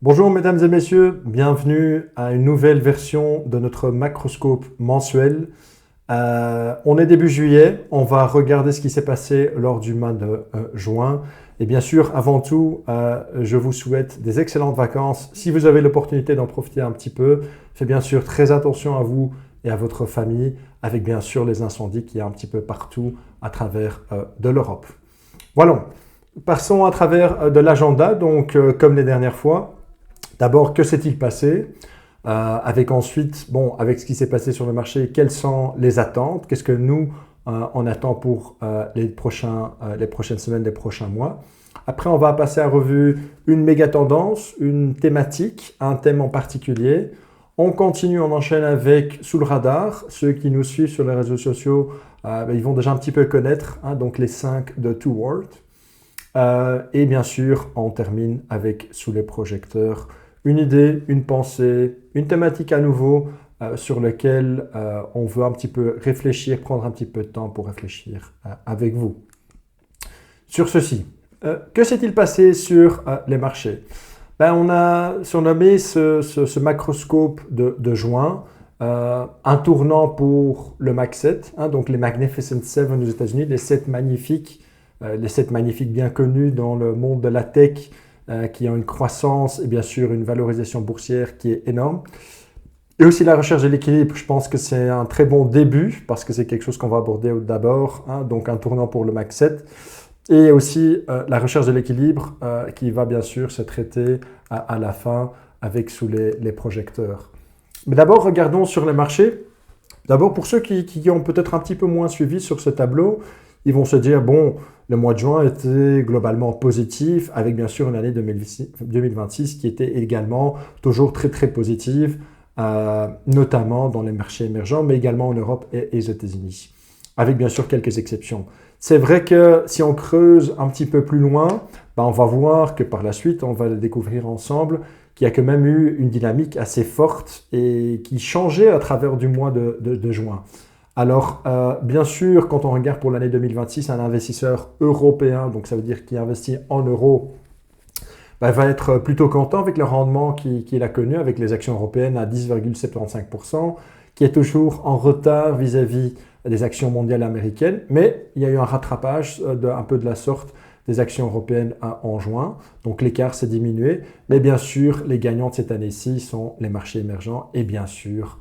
Bonjour mesdames et messieurs, bienvenue à une nouvelle version de notre macroscope mensuel. On est début juillet, on va regarder ce qui s'est passé lors du mois de juin. Et bien sûr, avant tout, je vous souhaite des excellentes vacances. Si vous avez l'opportunité d'en profiter un petit peu, faites bien sûr très attention à vous et à votre famille, avec bien sûr les incendies qu'il y a un petit peu partout à travers de l'Europe. Voilà, passons à travers de l'agenda, donc comme les dernières fois. D'abord, que s'est-il passé? Avec ensuite, avec ce qui s'est passé sur le marché, quelles sont les attentes? Qu'est-ce que nous, on attend pour les prochaines semaines, les prochains mois? Après, on va passer à revue une méga tendance, une thématique, un thème en particulier. On continue, on enchaîne avec Sous le radar. Ceux qui nous suivent sur les réseaux sociaux, ils vont déjà un petit peu connaître, donc les 5 de Two World. Et bien sûr, on termine avec Sous les projecteurs, une idée, une pensée, une thématique à nouveau sur laquelle on veut un petit peu réfléchir, prendre un petit peu de temps pour réfléchir avec vous. Sur ceci, que s'est-il passé sur les marchés? On a surnommé ce macroscope de juin un tournant pour le Mag 7, donc les Magnificent Seven aux États-Unis, les 7 magnifiques bien connus dans le monde de la tech, qui ont une croissance et bien sûr une valorisation boursière qui est énorme. Et aussi la recherche de l'équilibre, je pense que c'est un très bon début parce que c'est quelque chose qu'on va aborder d'abord, donc un tournant pour le Mag 7. Et aussi la recherche de l'équilibre qui va bien sûr se traiter à la fin avec sous les projecteurs. Mais d'abord, regardons sur les marchés. D'abord, pour ceux qui ont peut-être un petit peu moins suivi sur ce tableau, ils vont se dire, le mois de juin était globalement positif, avec bien sûr une année 2026 qui était également toujours très très positive, notamment dans les marchés émergents, mais également en Europe et aux États-Unis, avec bien sûr quelques exceptions. C'est vrai que si on creuse un petit peu plus loin, on va voir que par la suite, on va le découvrir ensemble, qu'il y a quand même eu une dynamique assez forte et qui changeait à travers du mois de juin. Alors, bien sûr, quand on regarde pour l'année 2026, un investisseur européen, donc ça veut dire qui investit en euros, va être plutôt content avec le rendement qu'il a connu avec les actions européennes à 10,75%, qui est toujours en retard vis-à-vis des actions mondiales américaines, mais il y a eu un rattrapage un peu de la sorte des actions européennes en juin, donc l'écart s'est diminué, mais bien sûr, les gagnants de cette année-ci sont les marchés émergents et bien sûr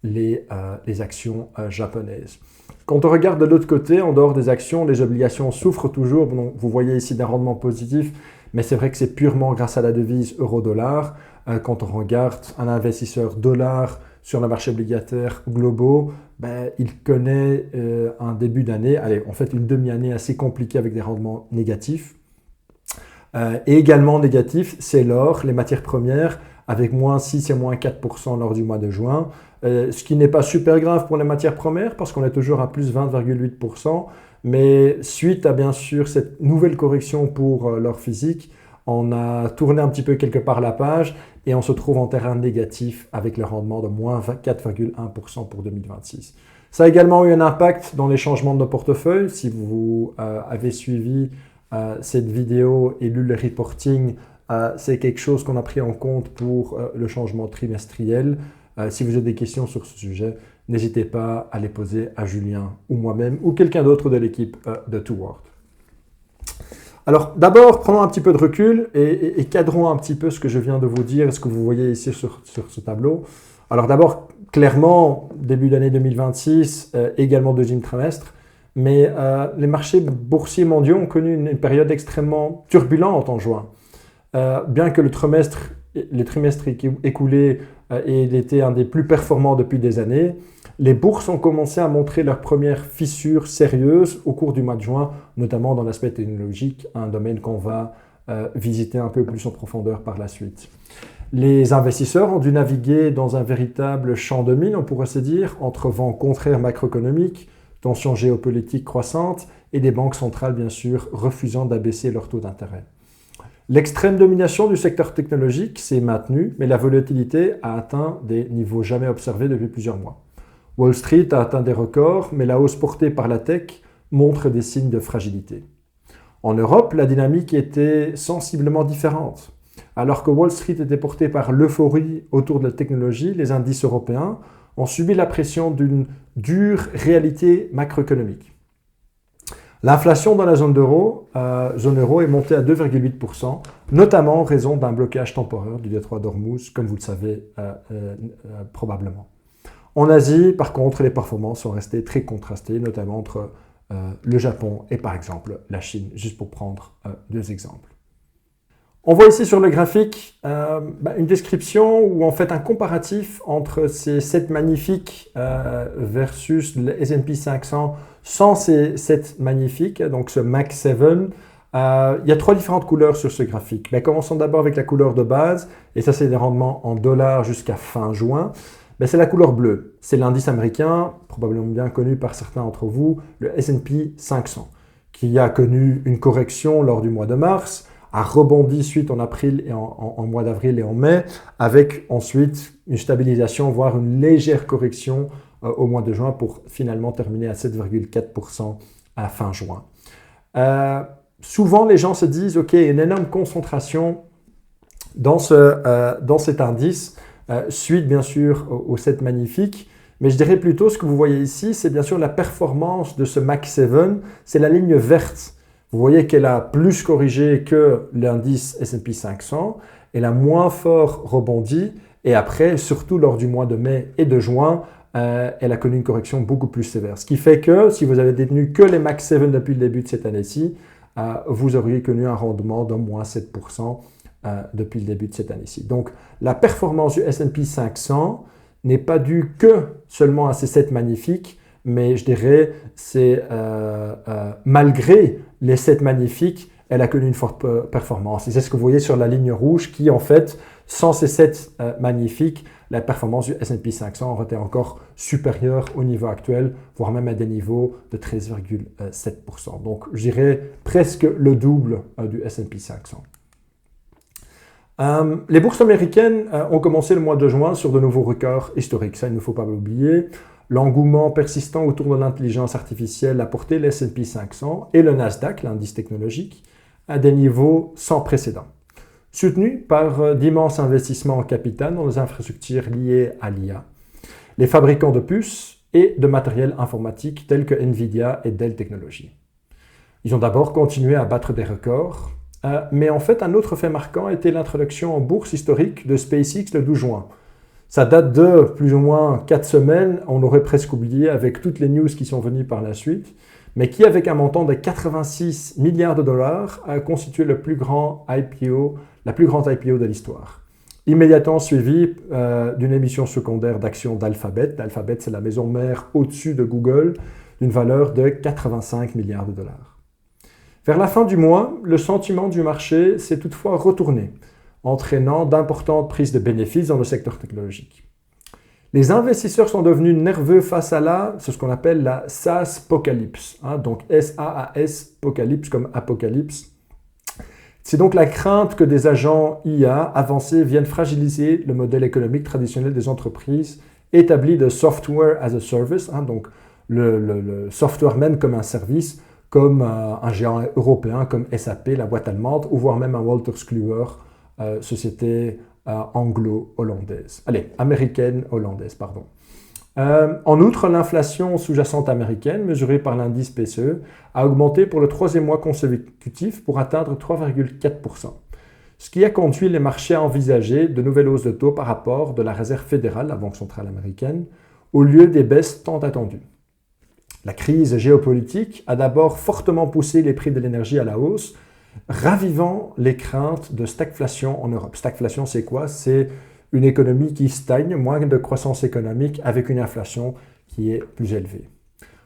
les actions japonaises. Quand on regarde de l'autre côté, en dehors des actions, les obligations souffrent toujours. Vous voyez ici des rendements positifs, mais c'est vrai que c'est purement grâce à la devise euro-dollar. Quand on regarde un investisseur dollar sur le marché obligataire globaux, il connaît un début d'année, en fait une demi-année assez compliquée avec des rendements négatifs. Et également négatif, c'est l'or, les matières premières, avec moins 6 et moins 4% lors du mois de juin. Ce qui n'est pas super grave pour les matières premières parce qu'on est toujours à plus 20,8%. Mais suite à bien sûr cette nouvelle correction pour l'or physique, on a tourné un petit peu quelque part la page et on se trouve en terrain négatif avec le rendement de moins 4,1% pour 2026. Ça a également eu un impact dans les changements de nos portefeuilles. Si vous avez suivi cette vidéo et lu le reporting, c'est quelque chose qu'on a pris en compte pour le changement trimestriel. Si vous avez des questions sur ce sujet, n'hésitez pas à les poser à Julien ou moi-même ou quelqu'un d'autre de l'équipe de Two World. Alors d'abord, prenons un petit peu de recul et cadrons un petit peu ce que je viens de vous dire et ce que vous voyez ici sur ce tableau. Alors d'abord, clairement, début d'année 2026, également deuxième trimestre, mais les marchés boursiers mondiaux ont connu une période extrêmement turbulente en juin. Bien que les trimestres écoulés aient été un des plus performants depuis des années, les bourses ont commencé à montrer leurs premières fissures sérieuses au cours du mois de juin, notamment dans l'aspect technologique, un domaine qu'on va visiter un peu plus en profondeur par la suite. Les investisseurs ont dû naviguer dans un véritable champ de mine, on pourrait se dire, entre vents contraires macroéconomiques, tensions géopolitiques croissantes et des banques centrales, bien sûr, refusant d'abaisser leurs taux d'intérêt. L'extrême domination du secteur technologique s'est maintenue, mais la volatilité a atteint des niveaux jamais observés depuis plusieurs mois. Wall Street a atteint des records, mais la hausse portée par la tech montre des signes de fragilité. En Europe, la dynamique était sensiblement différente. Alors que Wall Street était porté par l'euphorie autour de la technologie, les indices européens ont subi la pression d'une dure réalité macroéconomique. L'inflation dans la zone euro est montée à 2,8%, notamment en raison d'un blocage temporaire du détroit d'Ormuz, comme vous le savez probablement. En Asie, par contre, les performances sont restées très contrastées, notamment entre le Japon et par exemple la Chine, juste pour prendre deux exemples. On voit ici sur le graphique une description ou en fait un comparatif entre ces 7 magnifiques versus le S&P 500 sans ces 7 magnifiques, donc ce Mag 7. Il y a 3 différentes couleurs sur ce graphique. Mais commençons d'abord avec la couleur de base, et ça c'est des rendements en dollars jusqu'à fin juin. C'est la couleur bleue. C'est l'indice américain, probablement bien connu par certains d'entre vous, le S&P 500, qui a connu une correction lors du mois de mars, a rebondi suite en avril et en mois d'avril et en mai, avec ensuite une stabilisation, voire une légère correction au mois de juin pour finalement terminer à 7,4% à fin juin. Souvent, les gens se disent, OK, une énorme concentration dans cet indice, suite bien sûr aux 7 magnifiques, mais je dirais plutôt ce que vous voyez ici, c'est bien sûr la performance de ce Mag 7, c'est la ligne verte. Vous voyez qu'elle a plus corrigé que l'indice S&P 500, elle a moins fort rebondi, et après, surtout lors du mois de mai et de juin, elle a connu une correction beaucoup plus sévère. Ce qui fait que si vous avez détenu que les Mag 7 depuis le début de cette année-ci, vous auriez connu un rendement de moins 7% depuis le début de cette année-ci. Donc, la performance du S&P 500 n'est pas due que seulement à ces 7 magnifiques, mais je dirais c'est malgré les 7 magnifiques, elle a connu une forte performance. Et c'est ce que vous voyez sur la ligne rouge qui, en fait, sans ces 7 magnifiques, la performance du S&P 500 aurait été encore supérieure au niveau actuel, voire même à des niveaux de 13,7%. Donc, je dirais presque le double du S&P 500. Les bourses américaines ont commencé le mois de juin sur de nouveaux records historiques. Ça, il ne faut pas l'oublier. L'engouement persistant autour de l'intelligence artificielle a porté le S&P 500 et le Nasdaq, l'indice technologique, à des niveaux sans précédent. Soutenu par d'immenses investissements en capital dans les infrastructures liées à l'IA, les fabricants de puces et de matériel informatique tels que Nvidia et Dell Technologies. Ils ont d'abord continué à battre des records, mais en fait un autre fait marquant était l'introduction en bourse historique de SpaceX le 12 juin. Ça date de plus ou moins 4 semaines, on aurait presque oublié avec toutes les news qui sont venues par la suite, mais qui avec un montant de 86 milliards de dollars a constitué la plus grande IPO de l'histoire. Immédiatement suivi d'une émission secondaire d'actions d'Alphabet. Alphabet, c'est la maison mère au-dessus de Google, d'une valeur de 85 milliards de dollars. Vers la fin du mois, le sentiment du marché s'est toutefois retourné, entraînant d'importantes prises de bénéfices dans le secteur technologique. Les investisseurs sont devenus nerveux face à c'est ce qu'on appelle la SaaS-pocalypse, donc S-A-A-S, apocalypse comme apocalypse. C'est donc la crainte que des agents IA avancés viennent fragiliser le modèle économique traditionnel des entreprises établies de software as a service, donc le software même comme un service, comme un géant européen comme SAP, la boîte allemande, ou voire même un Wolters Kluwer, société anglo-hollandaise. Américaine-hollandaise, pardon. En outre, l'inflation sous-jacente américaine, mesurée par l'indice PCE, a augmenté pour le 3e mois consécutif pour atteindre 3,4%, ce qui a conduit les marchés à envisager de nouvelles hausses de taux par rapport de la Réserve fédérale, la Banque centrale américaine, au lieu des baisses tant attendues. La crise géopolitique a d'abord fortement poussé les prix de l'énergie à la hausse, ravivant les craintes de stagflation en Europe. Stagflation, c'est quoi? C'est une économie qui stagne, moins de croissance économique avec une inflation qui est plus élevée.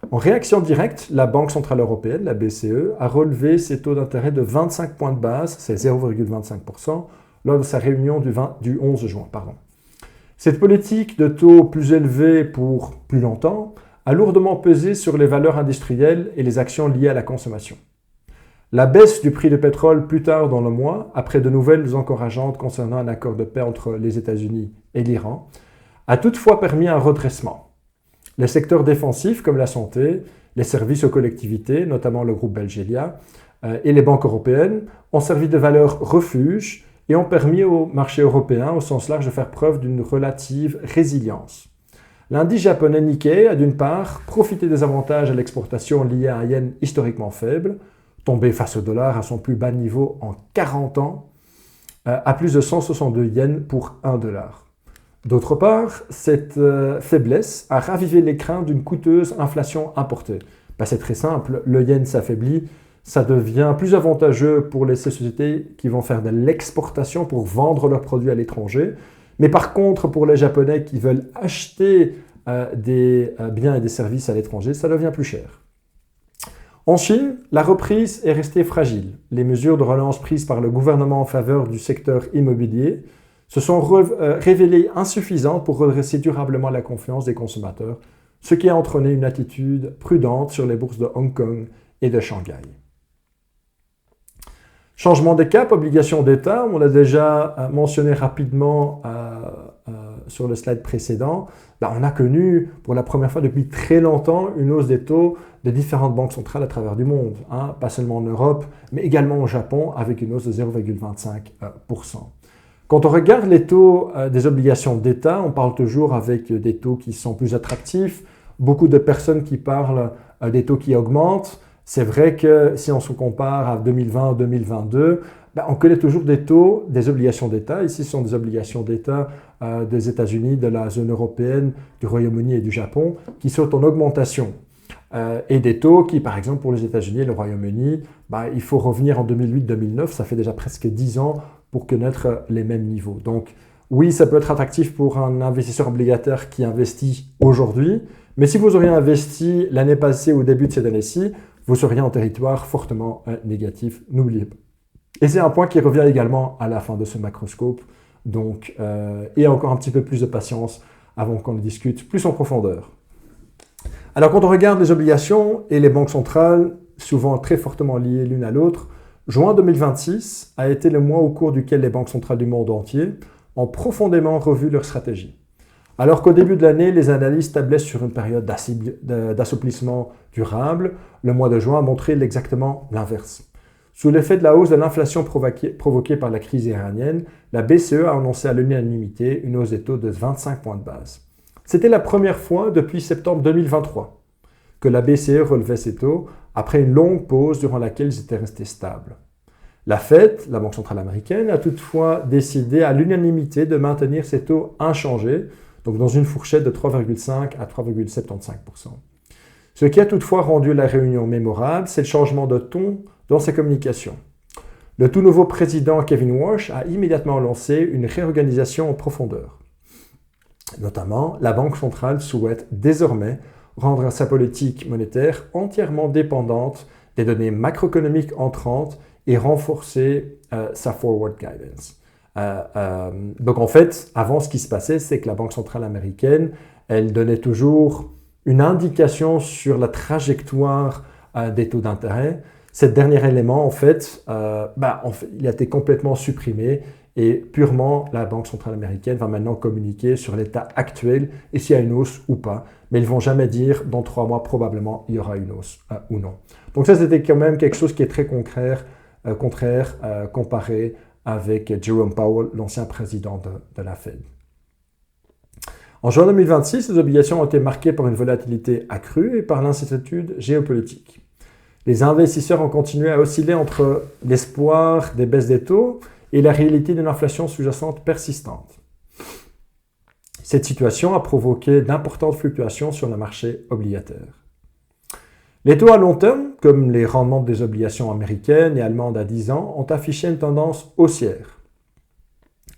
En réaction directe, la Banque centrale européenne, la BCE, a relevé ses taux d'intérêt de 25 points de base, c'est 0,25%, lors de sa réunion du 11 juin. Cette politique de taux plus élevés pour plus longtemps a lourdement pesé sur les valeurs industrielles et les actions liées à la consommation. La baisse du prix du pétrole plus tard dans le mois, après de nouvelles encourageantes concernant un accord de paix entre les États-Unis et l'Iran, a toutefois permis un redressement. Les secteurs défensifs comme la santé, les services aux collectivités, notamment le groupe Belgelia, et les banques européennes ont servi de valeur refuge et ont permis au marché européen, au sens large, de faire preuve d'une relative résilience. L'indice japonais Nikkei a d'une part profité des avantages à l'exportation liés à un yen historiquement faible, tombé face au dollar à son plus bas niveau en 40 ans, à plus de 162 yens pour 1 dollar. D'autre part, cette faiblesse a ravivé les craintes d'une coûteuse inflation importée. C'est très simple, le yen s'affaiblit, ça devient plus avantageux pour les sociétés qui vont faire de l'exportation pour vendre leurs produits à l'étranger. Mais par contre, pour les Japonais qui veulent acheter des biens et des services à l'étranger, ça devient plus cher. En Chine, la reprise est restée fragile. Les mesures de relance prises par le gouvernement en faveur du secteur immobilier se sont révélées insuffisantes pour redresser durablement la confiance des consommateurs, ce qui a entraîné une attitude prudente sur les bourses de Hong Kong et de Shanghai. Changement des caps, obligations d'État, on l'a déjà mentionné rapidement sur le slide précédent. On a connu pour la première fois depuis très longtemps une hausse des taux des différentes banques centrales à travers du monde, pas seulement en Europe, mais également au Japon avec une hausse de 0,25%. Quand on regarde les taux des obligations d'État, on parle toujours avec des taux qui sont plus attractifs, beaucoup de personnes qui parlent des taux qui augmentent. C'est vrai que si on se compare à 2020-2022, on connaît toujours des taux des obligations d'État. Ici, ce sont des obligations d'État des États-Unis, de la zone européenne, du Royaume-Uni et du Japon qui sont en augmentation. Et des taux qui, par exemple, pour les États-Unis et le Royaume-Uni, il faut revenir en 2008-2009, ça fait déjà presque 10 ans pour connaître les mêmes niveaux. Donc oui, ça peut être attractif pour un investisseur obligataire qui investit aujourd'hui, mais si vous auriez investi l'année passée ou au début de cette année-ci, vous seriez en territoire fortement négatif, n'oubliez pas. Et c'est un point qui revient également à la fin de ce macroscope, donc et encore un petit peu plus de patience avant qu'on le discute plus en profondeur. Alors quand on regarde les obligations et les banques centrales, souvent très fortement liées l'une à l'autre, juin 2026 a été le mois au cours duquel les banques centrales du monde entier ont profondément revu leur stratégie. Alors qu'au début de l'année, les analystes tablaient sur une période d'assouplissement durable, le mois de juin a montré exactement l'inverse. Sous l'effet de la hausse de l'inflation provoquée par la crise iranienne, la BCE a annoncé à l'unanimité une hausse des taux de 25 points de base. C'était la première fois depuis septembre 2023 que la BCE relevait ses taux après une longue pause durant laquelle ils étaient restés stables. La Fed, la Banque centrale américaine, a toutefois décidé à l'unanimité de maintenir ses taux inchangés, donc dans une fourchette de 3,5 à 3,75%. Ce qui a toutefois rendu la réunion mémorable, c'est le changement de ton dans ses communications. Le tout nouveau président Kevin Warsh a immédiatement lancé une réorganisation en profondeur. Notamment, la Banque centrale souhaite désormais rendre sa politique monétaire entièrement dépendante des données macroéconomiques entrantes et renforcer sa forward guidance. Donc en fait, avant ce qui se passait, c'est que la Banque centrale américaine, elle donnait toujours une indication sur la trajectoire des taux d'intérêt. Cet dernier élément, en fait, il a été complètement supprimé et purement la Banque centrale américaine va maintenant communiquer sur l'état actuel et s'il y a une hausse ou pas. Mais ils ne vont jamais dire dans 3 mois probablement il y aura une hausse ou non. Donc ça, c'était quand même quelque chose qui est très contraire comparé avec Jerome Powell, l'ancien président de la Fed. En juin 2026, les obligations ont été marquées par une volatilité accrue et par l'incertitude géopolitique. Les investisseurs ont continué à osciller entre l'espoir des baisses des taux et la réalité d'une inflation sous-jacente persistante. Cette situation a provoqué d'importantes fluctuations sur le marché obligataire. Les taux à long terme, comme les rendements des obligations américaines et allemandes à 10 ans, ont affiché une tendance haussière.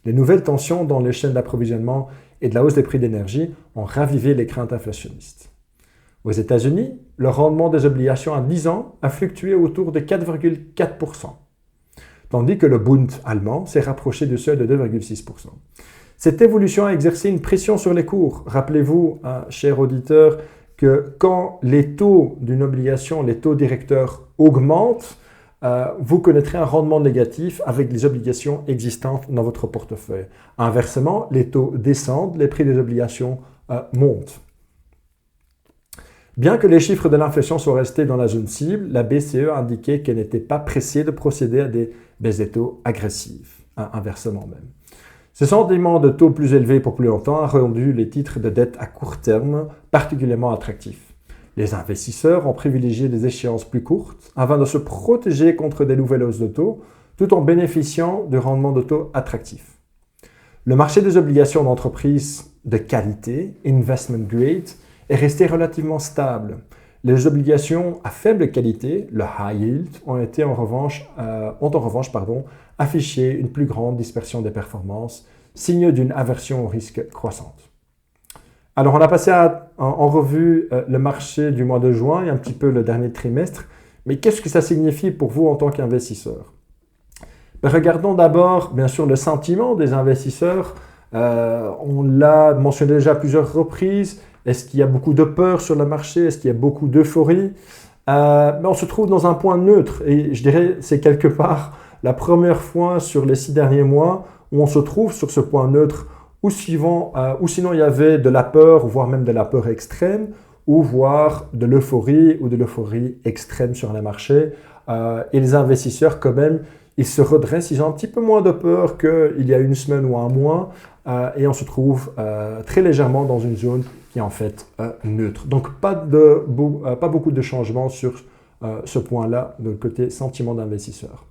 Les nouvelles tensions dans les chaînes d'approvisionnement et de la hausse des prix d'énergie ont ravivé les craintes inflationnistes. Aux États-Unis, le rendement des obligations à 10 ans a fluctué autour de 4,4%, tandis que le Bund allemand s'est rapproché du seuil de 2,6%. Cette évolution a exercé une pression sur les cours. Rappelez-vous, chers auditeurs, que quand les taux d'une obligation, les taux directeurs augmentent, vous connaîtrez un rendement négatif avec les obligations existantes dans votre portefeuille. Inversement, les taux descendent, les prix des obligations montent. Bien que les chiffres de l'inflation soient restés dans la zone cible, la BCE a indiqué qu'elle n'était pas pressée de procéder à des baisses des taux agressives. inversement même. Ce sentiment de taux plus élevé pour plus longtemps a rendu les titres de dette à court terme particulièrement attractifs. Les investisseurs ont privilégié des échéances plus courtes afin de se protéger contre des nouvelles hausses de taux, tout en bénéficiant de rendements de taux attractifs. Le marché des obligations d'entreprise de qualité, investment grade, est resté relativement stable. Les obligations à faible qualité, le high yield, ont en revanche affiché une plus grande dispersion des performances, signe d'une aversion au risque croissante. Alors, on a passé en revue le marché du mois de juin et un petit peu le dernier trimestre, mais qu'est-ce que ça signifie pour vous en tant qu'investisseur? Regardons d'abord, bien sûr, le sentiment des investisseurs. On l'a mentionné déjà à plusieurs reprises. Est-ce qu'il y a beaucoup de peur sur le marché? Est-ce qu'il y a beaucoup d'euphorie? Mais on se trouve dans un point neutre et je dirais c'est quelque part la première fois sur les 6 derniers mois où on se trouve sur ce point neutre ou sinon il y avait de la peur, voire même de la peur extrême, ou voire de l'euphorie ou de l'euphorie extrême sur les marchés. Et les investisseurs quand même, ils se redressent, ils ont un petit peu moins de peur qu'il y a une semaine ou un mois et on se trouve très légèrement dans une zone qui est en fait neutre. Donc pas beaucoup de changements sur ce point-là de côté sentiment d'investisseur.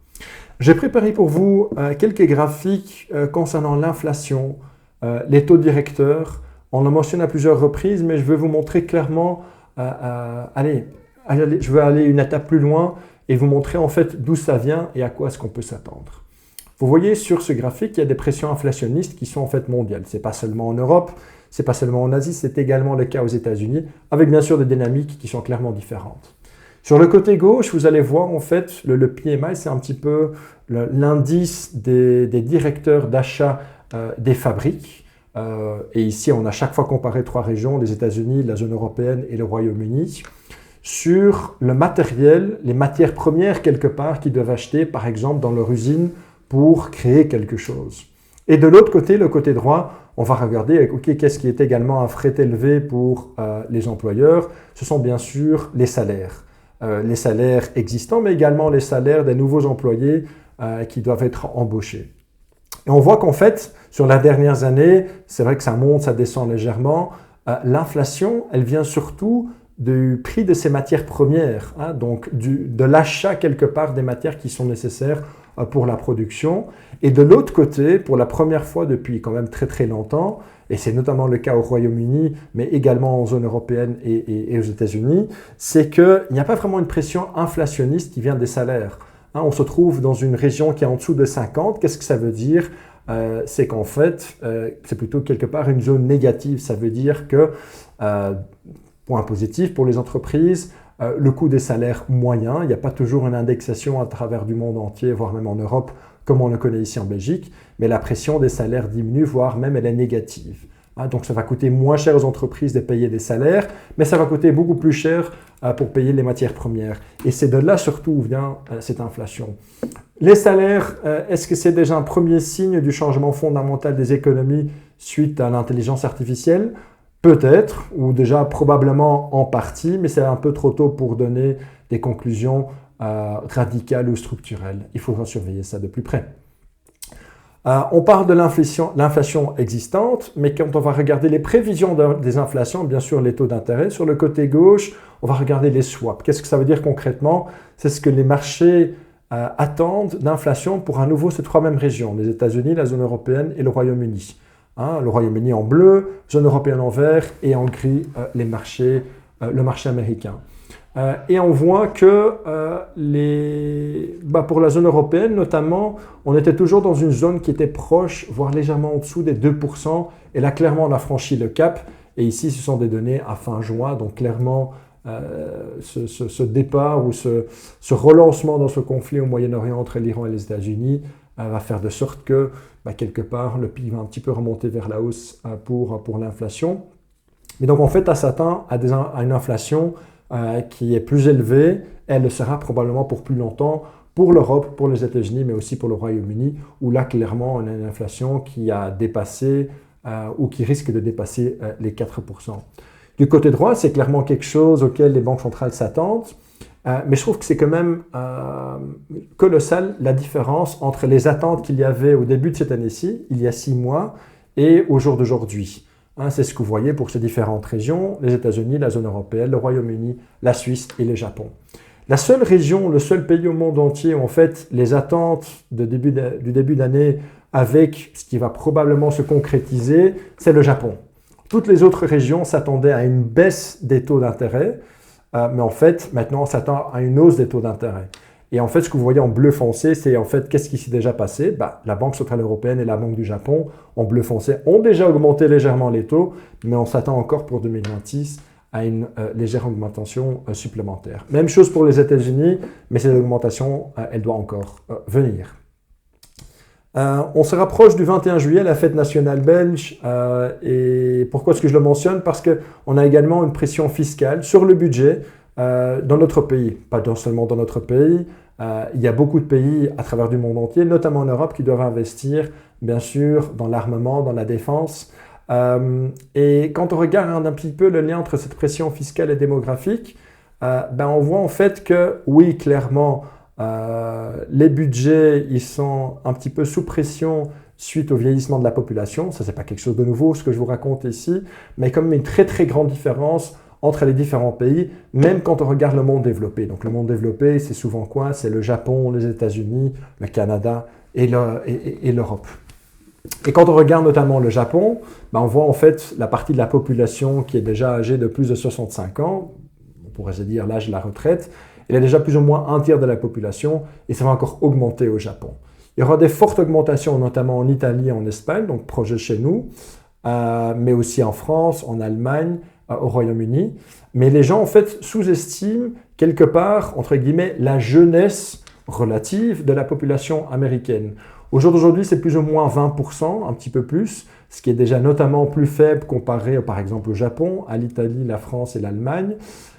J'ai préparé pour vous quelques graphiques concernant l'inflation, les taux directeurs. On l'a mentionné à plusieurs reprises, mais je vais vous montrer clairement, je vais aller une étape plus loin et vous montrer en fait d'où ça vient et à quoi est-ce qu'on peut s'attendre. Vous voyez sur ce graphique, il y a des pressions inflationnistes qui sont en fait mondiales. Ce n'est pas seulement en Europe, ce n'est pas seulement en Asie, c'est également le cas aux États-Unis, avec bien sûr des dynamiques qui sont clairement différentes. Sur le côté gauche, vous allez voir en fait le PMI, c'est un petit peu l'indice des directeurs d'achat des fabriques. Et ici, on a chaque fois comparé 3 régions, les États-Unis, la zone européenne et le Royaume-Uni, sur le matériel, les matières premières quelque part qu'ils doivent acheter, par exemple dans leur usine, pour créer quelque chose. Et de l'autre côté, le côté droit, on va regarder, qu'est-ce qui est également un frais élevé pour les employeurs? Ce sont bien sûr les salaires. Les salaires existants, mais également les salaires des nouveaux employés qui doivent être embauchés. Et on voit qu'en fait, sur les dernières années, c'est vrai que ça monte, ça descend légèrement, l'inflation, elle vient surtout du prix de ces matières premières, donc de l'achat quelque part des matières qui sont nécessaires pour la production. Et de l'autre côté, pour la première fois depuis quand même très très longtemps, et c'est notamment le cas au Royaume-Uni, mais également en zone européenne et aux États-Unis, c'est qu'il n'y a pas vraiment une pression inflationniste qui vient des salaires. On se trouve dans une région qui est en dessous de 50. Qu'est-ce que ça veut dire? C'est qu'en fait, c'est plutôt quelque part une zone négative. Ça veut dire que, point positif pour les entreprises, le coût des salaires moyens, il n'y a pas toujours une indexation à travers du monde entier, voire même en Europe, comme on le connaît ici en Belgique, mais la pression des salaires diminue, voire même elle est négative. Donc ça va coûter moins cher aux entreprises de payer des salaires, mais ça va coûter beaucoup plus cher pour payer les matières premières. Et c'est de là surtout où vient cette inflation. Les salaires, est-ce que c'est déjà un premier signe du changement fondamental des économies suite à l'intelligence artificielle? Peut-être, ou déjà probablement en partie, mais c'est un peu trop tôt pour donner des conclusions radicales ou structurelles. Il faudra surveiller ça de plus près. On parle de l'inflation existante, mais quand on va regarder les prévisions des inflations, bien sûr les taux d'intérêt, sur le côté gauche, on va regarder les swaps. Qu'est-ce que ça veut dire concrètement? C'est ce que les marchés attendent d'inflation pour à nouveau ces 3 mêmes régions, les États-Unis, la zone européenne et le Royaume-Uni. Le Royaume-Uni en bleu, zone européenne en vert et en gris le marché américain. Et on voit que pour la zone européenne notamment, on était toujours dans une zone qui était proche, voire légèrement en dessous des 2%. Et là, clairement, on a franchi le cap. Et ici, ce sont des données à fin juin. Donc, clairement, ce départ ou ce relancement dans ce conflit au Moyen-Orient entre l'Iran et les États-Unis va faire de sorte que, quelque part, le PIB va un petit peu remonter vers la hausse pour l'inflation. Mais donc, en fait, ça s'atteint à une inflation qui est plus élevée. Elle le sera probablement pour plus longtemps pour l'Europe, pour les États-Unis, mais aussi pour le Royaume-Uni, où là, clairement, on a une inflation qui a dépassé ou qui risque de dépasser les 4%. Du côté droit, c'est clairement quelque chose auquel les banques centrales s'attendent. Mais je trouve que c'est quand même colossal la différence entre les attentes qu'il y avait au début de cette année-ci, il y a 6 mois, et au jour d'aujourd'hui. C'est ce que vous voyez pour ces différentes régions, les États-Unis, la zone européenne, le Royaume-Uni, la Suisse et le Japon. La seule région, le seul pays au monde entier où en fait les attentes du début d'année avec ce qui va probablement se concrétiser, c'est le Japon. Toutes les autres régions s'attendaient à une baisse des taux d'intérêt, mais en fait maintenant on s'attend à une hausse des taux d'intérêt. Et en fait, ce que vous voyez en bleu foncé, c'est en fait qu'est-ce qui s'est déjà passé. La Banque centrale européenne et la Banque du Japon, en bleu foncé, ont déjà augmenté légèrement les taux, mais on s'attend encore pour 2026 à une légère augmentation supplémentaire. Même chose pour les États-Unis, mais cette augmentation, elle doit encore venir. On se rapproche du 21 juillet, la fête nationale belge. Et pourquoi est-ce que je le mentionne? Parce qu'on a également une pression fiscale sur le budget dans notre pays. Pas seulement dans notre pays. Il y a beaucoup de pays à travers du monde entier, notamment en Europe, qui doivent investir, bien sûr, dans l'armement, dans la défense. Et quand on regarde un petit peu le lien entre cette pression fiscale et démographique, on voit en fait que, oui, clairement, les budgets ils sont un petit peu sous pression suite au vieillissement de la population. Ça, c'est pas quelque chose de nouveau, ce que je vous raconte ici, mais comme une très très grande différence entre les différents pays, même quand on regarde le monde développé. Donc le monde développé, c'est souvent quoi? C'est le Japon, les États-Unis, le Canada et l'Europe. Et quand on regarde notamment le Japon, on voit en fait la partie de la population qui est déjà âgée de plus de 65 ans, on pourrait se dire l'âge de la retraite, elle est déjà plus ou moins un tiers de la population et ça va encore augmenter au Japon. Il y aura des fortes augmentations notamment en Italie et en Espagne, donc proche de chez nous, mais aussi en France, en Allemagne, au Royaume-Uni. Mais les gens en fait sous-estiment quelque part, entre guillemets, la jeunesse relative de la population américaine. Au jour d'aujourd'hui, c'est plus ou moins 20%, un petit peu plus, ce qui est déjà notamment plus faible comparé par exemple au Japon, à l'Italie, la France et l'Allemagne.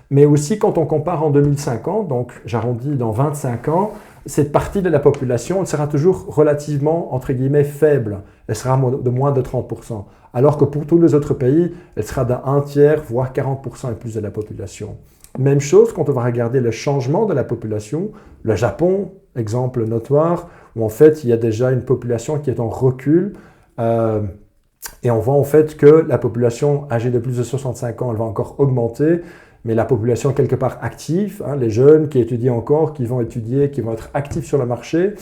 Mais aussi quand on compare en 2050, donc j'arrondis dans 25 ans, cette partie de la population elle sera toujours relativement, entre guillemets, faible. Elle sera de moins de 30%. Alors que pour tous les autres pays, elle sera d'un tiers, voire 40% et plus de la population. Même chose quand on va regarder le changement de la population. Le Japon, exemple notoire, où en fait il y a déjà une population qui est en recul. Et on voit en fait que la population âgée de plus de 65 ans, elle va encore augmenter. Mais la population quelque part active, les jeunes qui étudient encore, qui vont étudier, qui vont être actifs sur le marché,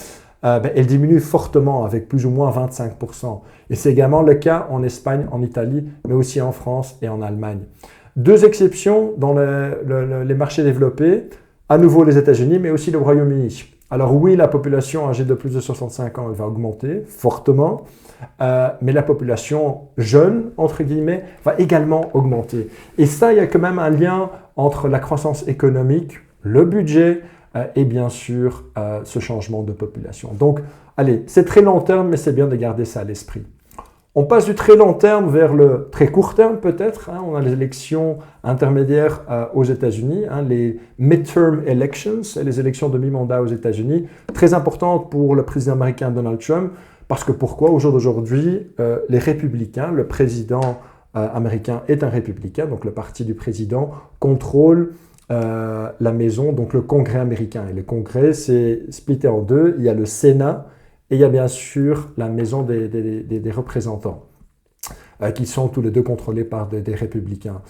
elle diminue fortement avec plus ou moins 25%. Et c'est également le cas en Espagne, en Italie, mais aussi en France et en Allemagne. Deux exceptions dans les marchés développés, à nouveau les États-Unis, mais aussi le Royaume-Uni. Alors oui, la population âgée de plus de 65 ans, elle va augmenter fortement, mais la population jeune, entre guillemets, va également augmenter. Et ça, il y a quand même un lien entre la croissance économique, le budget et bien sûr ce changement de population. Donc, allez, c'est très long terme, mais c'est bien de garder ça à l'esprit. On passe du très long terme vers le très court terme peut-être. On a les élections intermédiaires aux États-Unis, les midterm elections, les élections de mi-mandat aux États-Unis, très importantes pour le président américain Donald Trump, parce que pourquoi? Au jour d'aujourd'hui, les républicains, le président américain est un républicain, donc le parti du président contrôle la maison, donc le Congrès américain. Et le Congrès, c'est splitté en deux. Il y a le Sénat et il y a bien sûr la maison des représentants, qui sont tous les deux contrôlés par des républicains.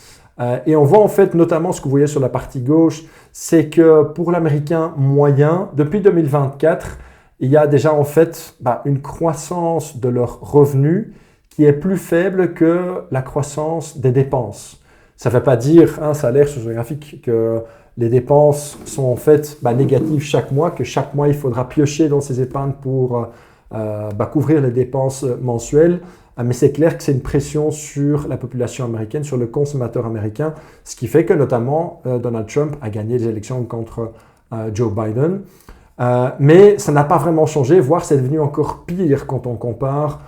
Et on voit en fait notamment ce que vous voyez sur la partie gauche, c'est que pour l'américain moyen, depuis 2024, il y a déjà en fait une croissance de leurs revenus qui est plus faible que la croissance des dépenses. Ça ne veut pas dire, ça a l'air sur ce graphique, que les dépenses sont en fait négatives chaque mois, que chaque mois il faudra piocher dans ses épargnes pour couvrir les dépenses mensuelles. Mais c'est clair que c'est une pression sur la population américaine, sur le consommateur américain, ce qui fait que notamment Donald Trump a gagné les élections contre Joe Biden. Mais ça n'a pas vraiment changé, voire c'est devenu encore pire quand on compare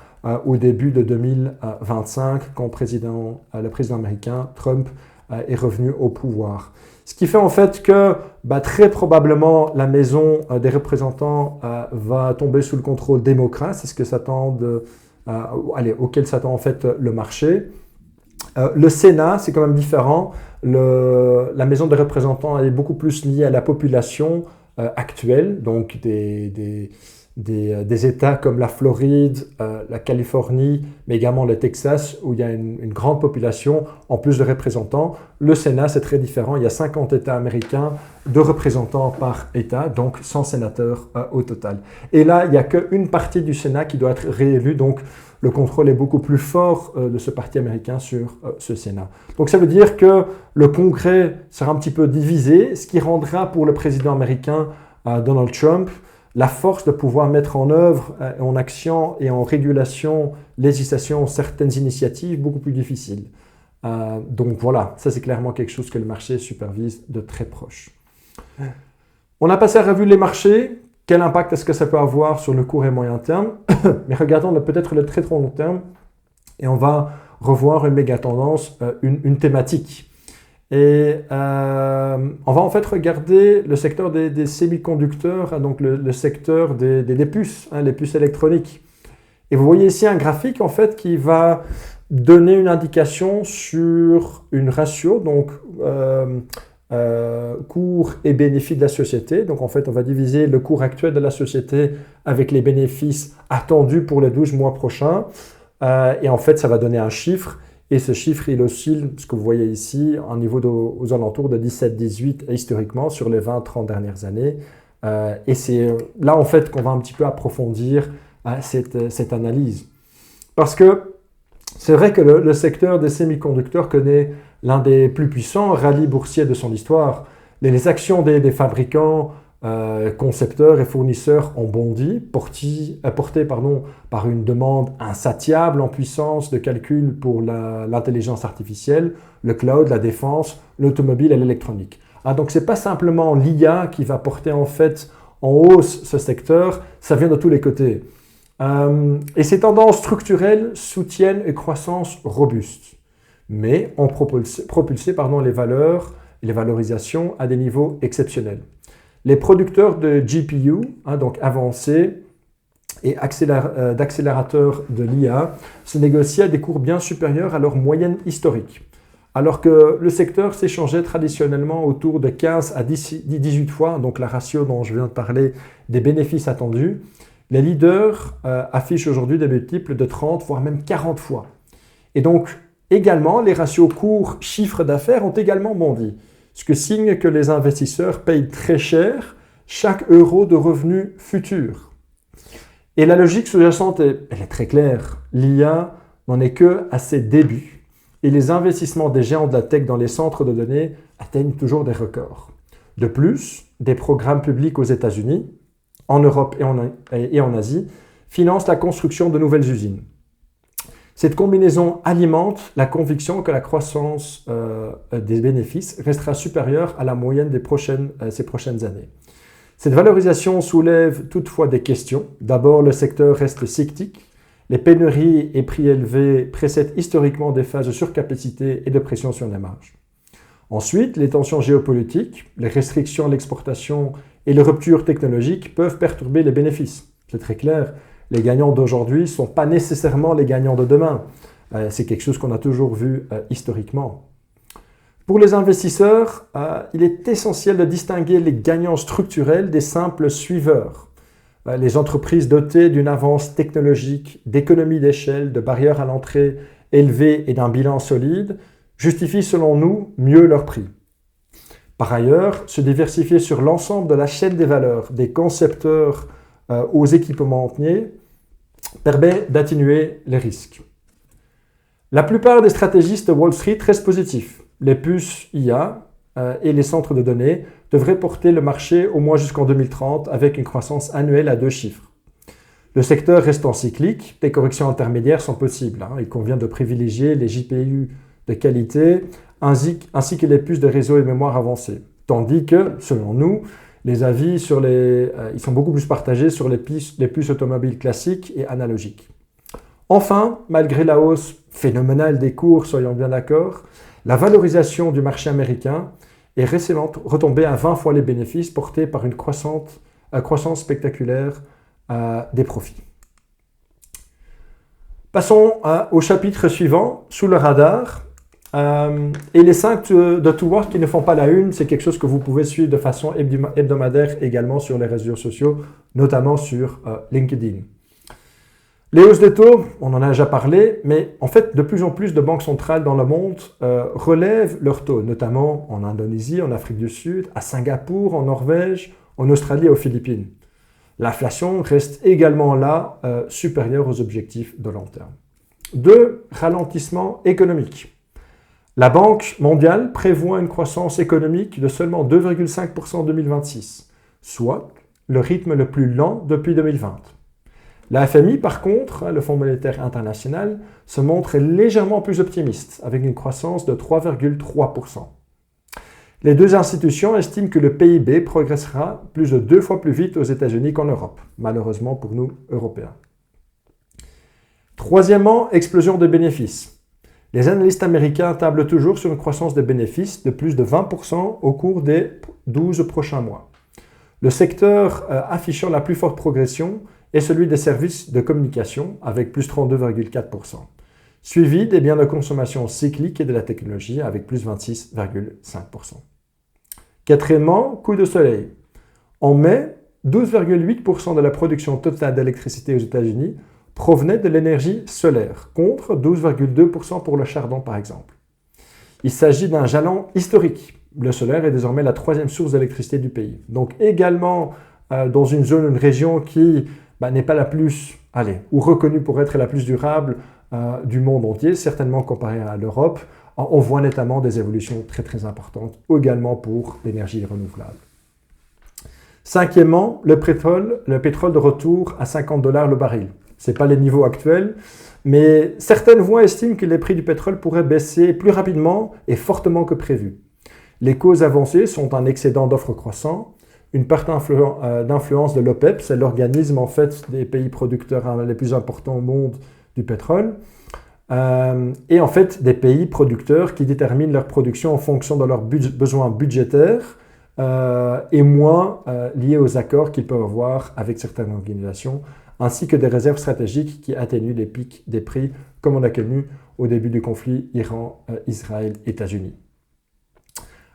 au début de 2025, quand le président américain Trump est revenu au pouvoir. Ce qui fait en fait que très probablement la maison des représentants va tomber sous le contrôle démocrate, c'est ce que auquel s'attend en fait le marché. Le Sénat, c'est quand même différent. La Maison des représentants, elle est beaucoup plus liée à la population actuelle, donc des États comme la Floride, la Californie, mais également le Texas, où il y a une grande population, en plus de représentants. Le Sénat, c'est très différent. Il y a 50 États américains, 2 représentants par État, donc 100 sénateurs au total. Et là, il n'y a qu'une partie du Sénat qui doit être réélue, donc le contrôle est beaucoup plus fort de ce parti américain sur ce Sénat. Donc ça veut dire que le Congrès sera un petit peu divisé, ce qui rendra pour le président américain Donald Trump la force de pouvoir mettre en œuvre, en action et en régulation, législation, certaines initiatives beaucoup plus difficiles. Donc voilà, ça c'est clairement quelque chose que le marché supervise de très proche. On a passé à revue les marchés. Quel impact est-ce que ça peut avoir sur le court et moyen terme? Mais regardons peut-être le très long terme et on va revoir une méga tendance, une thématique. Et on va en fait regarder le secteur des semi-conducteurs, donc le secteur des puces, les puces électroniques. Et vous voyez ici un graphique en fait qui va donner une indication sur une ratio, donc cours et bénéfices de la société. Donc en fait, on va diviser le cours actuel de la société avec les bénéfices attendus pour les 12 mois prochains. Et en fait, ça va donner un chiffre. Et ce chiffre, il oscille, ce que vous voyez ici, en niveau aux alentours de 17-18 historiquement sur les 20-30 dernières années. Et c'est là, en fait, qu'on va un petit peu approfondir cette analyse. Parce que c'est vrai que le secteur des semi-conducteurs connaît l'un des plus puissants rallyes boursiers de son histoire. Les actions des fabricants, concepteurs et fournisseurs ont bondi, portés par une demande insatiable en puissance de calcul pour l'intelligence artificielle, le cloud, la défense, l'automobile et l'électronique. Donc ce n'est pas simplement l'IA qui va porter en fait en hausse ce secteur, ça vient de tous les côtés. Et ces tendances structurelles soutiennent une croissance robuste, mais ont propulsé les valorisations à des niveaux exceptionnels. Les producteurs de GPU, donc avancés, et d'accélérateurs de l'IA, se négocient à des cours bien supérieurs à leur moyenne historique. Alors que le secteur s'échangeait traditionnellement autour de 15 à 18 fois, donc la ratio dont je viens de parler, des bénéfices attendus, les leaders affichent aujourd'hui des multiples de 30, voire même 40 fois. Et donc, également, les ratios cours-chiffre d'affaires ont également bondi, ce que signe que les investisseurs payent très cher chaque euro de revenus futurs. Et la logique sous-jacente, elle est très claire. L'IA n'en est que à ses débuts et les investissements des géants de la tech dans les centres de données atteignent toujours des records. De plus, des programmes publics aux États-Unis, en Europe et en Asie financent la construction de nouvelles usines. Cette combinaison alimente la conviction que la croissance des bénéfices restera supérieure à la moyenne ces prochaines années. Cette valorisation soulève toutefois des questions. D'abord, le secteur reste cyclique. Les pénuries et prix élevés précèdent historiquement des phases de surcapacité et de pression sur les marges. Ensuite, les tensions géopolitiques, les restrictions à l'exportation et les ruptures technologiques peuvent perturber les bénéfices. C'est très clair. Les gagnants d'aujourd'hui ne sont pas nécessairement les gagnants de demain. C'est quelque chose qu'on a toujours vu historiquement. Pour les investisseurs, il est essentiel de distinguer les gagnants structurels des simples suiveurs. Les entreprises dotées d'une avance technologique, d'économies d'échelle, de barrières à l'entrée élevées et d'un bilan solide justifient selon nous mieux leur prix. Par ailleurs, se diversifier sur l'ensemble de la chaîne des valeurs, des concepteurs aux équipementiers, permet d'atténuer les risques. La plupart des stratégistes de Wall Street restent positifs. Les puces IA et les centres de données devraient porter le marché au moins jusqu'en 2030 avec une croissance annuelle à 2 chiffres. Le secteur restant cyclique, des corrections intermédiaires sont possibles. Il convient de privilégier les GPU de qualité ainsi que les puces de réseau et mémoire avancées. Tandis que, selon nous, les avis ils sont beaucoup plus partagés sur les puces automobiles classiques et analogiques. Enfin, malgré la hausse phénoménale des cours, soyons bien d'accord, la valorisation du marché américain est récemment retombée à 20 fois les bénéfices portés par une croissance spectaculaire des profits. Passons au chapitre suivant, sous le radar. Et les 5 de Toward qui ne font pas la une, c'est quelque chose que vous pouvez suivre de façon hebdomadaire également sur les réseaux sociaux, notamment sur LinkedIn. Les hausses des taux, on en a déjà parlé, mais en fait, de plus en plus de banques centrales dans le monde relèvent leurs taux, notamment en Indonésie, en Afrique du Sud, à Singapour, en Norvège, en Australie et aux Philippines. L'inflation reste également là, supérieure aux objectifs de long terme. 2. Ralentissement économique. La Banque mondiale prévoit une croissance économique de seulement 2,5% en 2026, soit le rythme le plus lent depuis 2020. La FMI, par contre, le Fonds monétaire international, se montre légèrement plus optimiste, avec une croissance de 3,3%. Les deux institutions estiment que le PIB progressera plus de 2 fois plus vite aux États-Unis qu'en Europe, malheureusement pour nous, Européens. Troisièmement, explosion des bénéfices. Les analystes américains tablent toujours sur une croissance des bénéfices de plus de 20% au cours des 12 prochains mois. Le secteur affichant la plus forte progression est celui des services de communication, avec plus 32,4%, suivi des biens de consommation cyclique et de la technologie, avec plus 26,5%. Quatrièmement, coup de soleil. En mai, 12,8% de la production totale d'électricité aux États-Unis provenait de l'énergie solaire, contre 12,2% pour le charbon par exemple. Il s'agit d'un jalon historique. Le solaire est désormais la 3e source d'électricité du pays. Donc également dans une zone, une région qui n'est pas la plus, ou reconnue pour être la plus durable du monde entier, certainement comparée à l'Europe. On voit notamment des évolutions très très importantes, également pour l'énergie renouvelable. Cinquièmement, le pétrole de retour à $50 le baril. Ce n'est pas les niveaux actuels, mais certaines voix estiment que les prix du pétrole pourraient baisser plus rapidement et fortement que prévu. Les causes avancées sont un excédent d'offres croissant, une part d'influence de l'OPEP, c'est l'organisme en fait des pays producteurs les plus importants au monde du pétrole, et en fait des pays producteurs qui déterminent leur production en fonction de leurs besoins budgétaires et moins liés aux accords qu'ils peuvent avoir avec certaines organisations, ainsi que des réserves stratégiques qui atténuent les pics des prix comme on a connu au début du conflit Iran-Israël-États-Unis.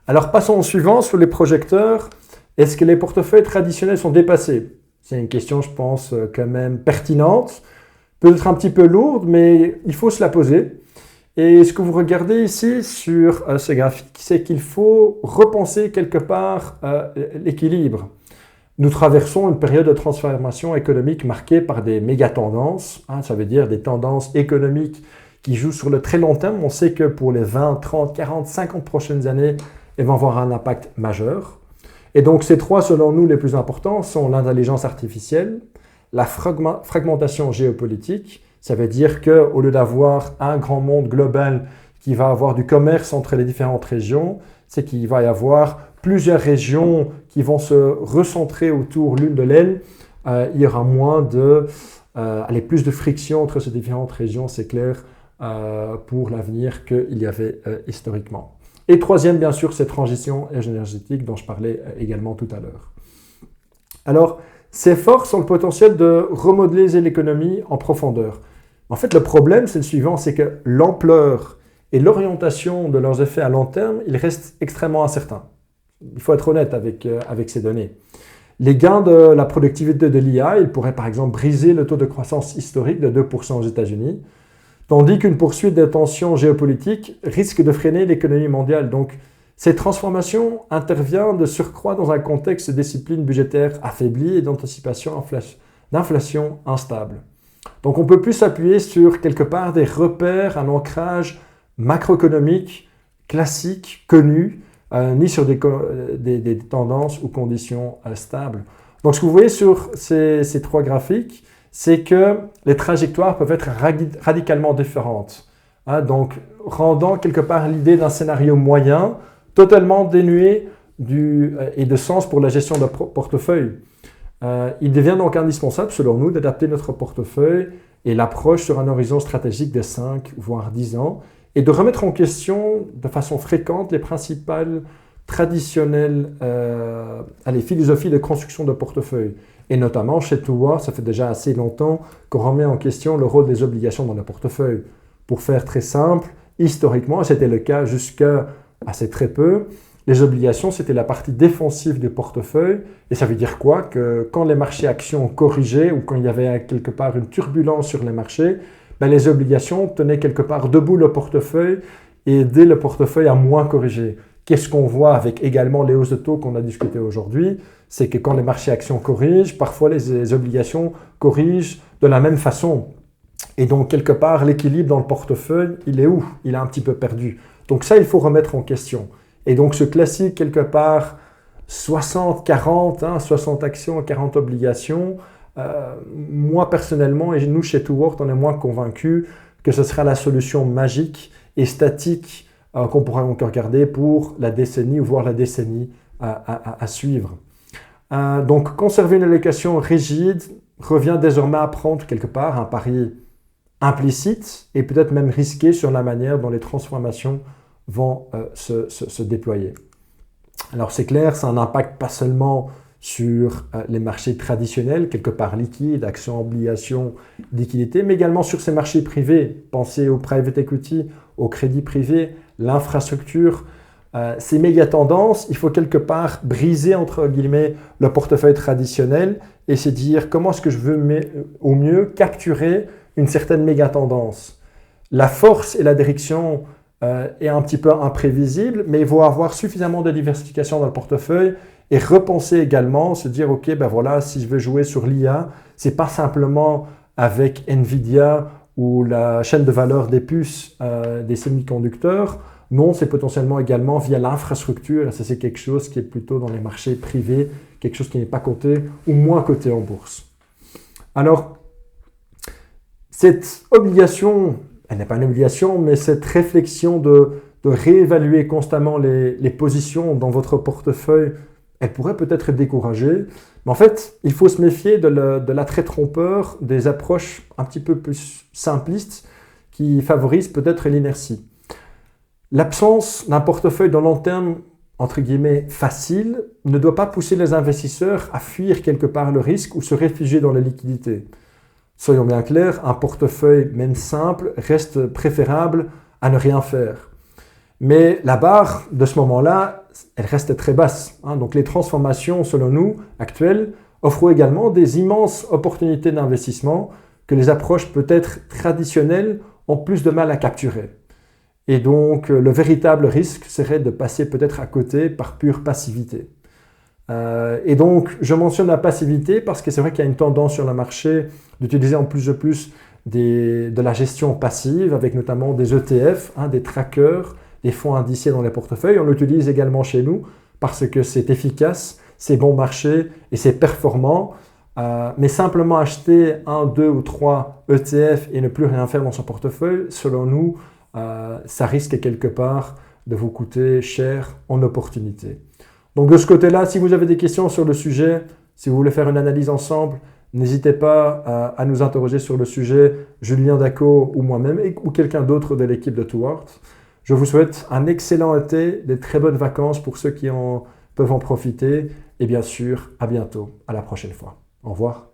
Alors passons au suivant, sur les projecteurs. Est-ce que les portefeuilles traditionnels sont dépassés? C'est une question, je pense, quand même pertinente, peut-être un petit peu lourde, mais il faut se la poser. Et ce que vous regardez ici sur ce graphique, c'est qu'il faut repenser quelque part l'équilibre. Nous traversons une période de transformation économique marquée par des méga-tendances, ça veut dire des tendances économiques qui jouent sur le très long terme. On sait que pour les 20, 30, 40, 50 prochaines années, elles vont avoir un impact majeur. Et donc ces trois, selon nous, les plus importants sont l'intelligence artificielle, la fragmentation géopolitique, ça veut dire qu'au lieu d'avoir un grand monde global qui va avoir du commerce entre les différentes régions, c'est qu'il va y avoir plusieurs régions qui vont se recentrer autour l'une de l'autre. Il y aura plus de friction entre ces différentes régions, c'est clair, pour l'avenir qu'il y avait historiquement. Et troisième, bien sûr, cette transition énergétique dont je parlais également tout à l'heure. Alors, ces forces ont le potentiel de remodeler l'économie en profondeur. En fait, le problème, c'est le suivant, c'est que l'ampleur et l'orientation de leurs effets à long terme, ils restent extrêmement incertains. Il faut être honnête avec ces données. Les gains de la productivité de l'IA, ils pourraient par exemple briser le taux de croissance historique de 2% aux États-Unis, tandis qu'une poursuite des tensions géopolitiques risque de freiner l'économie mondiale. Donc, cette transformation intervient de surcroît dans un contexte de discipline budgétaire affaiblie et d'anticipation d'inflation instable. Donc, on ne peut plus s'appuyer sur quelque part des repères, un ancrage macroéconomique classique, connu, ni sur des tendances ou conditions stables. Donc, ce que vous voyez sur ces trois graphiques, c'est que les trajectoires peuvent être radicalement différentes. Donc, rendant quelque part l'idée d'un scénario moyen, totalement dénué et de sens pour la gestion de portefeuille. Il devient donc indispensable, selon nous, d'adapter notre portefeuille et l'approche sur un horizon stratégique de 5 voire 10 ans et de remettre en question de façon fréquente les principales traditionnelles philosophies de construction de portefeuille. Et notamment, chez Toward, ça fait déjà assez longtemps qu'on remet en question le rôle des obligations dans le portefeuille. Pour faire très simple, historiquement, c'était le cas jusqu'à assez très peu, les obligations, c'était la partie défensive du portefeuille. Et ça veut dire quoi? Que quand les marchés actions ont corrigé ou quand il y avait quelque part une turbulence sur les marchés, ben les obligations tenaient quelque part debout le portefeuille et aidaient le portefeuille à moins corriger. Qu'est-ce qu'on voit avec également les hausses de taux qu'on a discuté aujourd'hui? C'est que quand les marchés actions corrigent, parfois les obligations corrigent de la même façon. Et donc, quelque part, l'équilibre dans le portefeuille, il est où? Il est un petit peu perdu. Donc ça, il faut remettre en question. Et donc, ce classique, quelque part, 60-40, 60 actions, 40 obligations, moi, personnellement, et nous, chez Towort, on est moins convaincus que ce sera la solution magique et statique qu'on pourra encore garder pour la décennie ou voire la décennie à suivre. Donc, conserver une allocation rigide revient désormais à prendre quelque part un pari implicite et peut-être même risqué sur la manière dont les transformations vont se déployer. Alors c'est clair, ça a un impact pas seulement sur les marchés traditionnels, quelque part liquides, actions, obligations, liquidités, mais également sur ces marchés privés. Pensez au private equity, au crédit privé, l'infrastructure. Ces méga tendances, il faut quelque part briser entre guillemets le portefeuille traditionnel et se dire comment est-ce que je veux au mieux capturer une certaine méga tendance. La force et la direction est un petit peu imprévisible, mais il faut avoir suffisamment de diversification dans le portefeuille et repenser également, se dire ok, ben voilà, si je veux jouer sur l'IA, c'est pas simplement avec Nvidia ou la chaîne de valeur des puces des semi-conducteurs. Non, c'est potentiellement également via l'infrastructure, et ça c'est quelque chose qui est plutôt dans les marchés privés, quelque chose qui n'est pas coté ou moins coté en bourse. Alors, cette obligation, elle n'est pas une obligation, mais cette réflexion de réévaluer constamment les positions dans votre portefeuille, elle pourrait peut-être décourager. Mais en fait, il faut se méfier de l'attrait trompeur, des approches un petit peu plus simplistes qui favorisent peut-être l'inertie. L'absence d'un portefeuille de long terme, entre guillemets, facile, ne doit pas pousser les investisseurs à fuir quelque part le risque ou se réfugier dans la liquidité. Soyons bien clairs, un portefeuille, même simple, reste préférable à ne rien faire. Mais la barre de ce moment-là, elle reste très basse. Donc les transformations, selon nous, actuelles, offrent également des immenses opportunités d'investissement que les approches peut-être traditionnelles ont plus de mal à capturer. Et donc, le véritable risque serait de passer peut-être à côté par pure passivité. Et donc, je mentionne la passivité parce que c'est vrai qu'il y a une tendance sur le marché d'utiliser en plus de la gestion passive avec notamment des ETF, des trackers, des fonds indiciés dans les portefeuilles. On l'utilise également chez nous parce que c'est efficace, c'est bon marché et c'est performant. Mais simplement acheter 1, 2 ou 3 ETF et ne plus rien faire dans son portefeuille, selon nous, ça risque quelque part de vous coûter cher en opportunité. Donc de ce côté-là, si vous avez des questions sur le sujet, si vous voulez faire une analyse ensemble, n'hésitez pas à nous interroger sur le sujet, Julien Daco ou moi-même ou quelqu'un d'autre de l'équipe de Towort. Je vous souhaite un excellent été, des très bonnes vacances pour ceux qui peuvent en profiter et bien sûr, à bientôt, à la prochaine fois. Au revoir.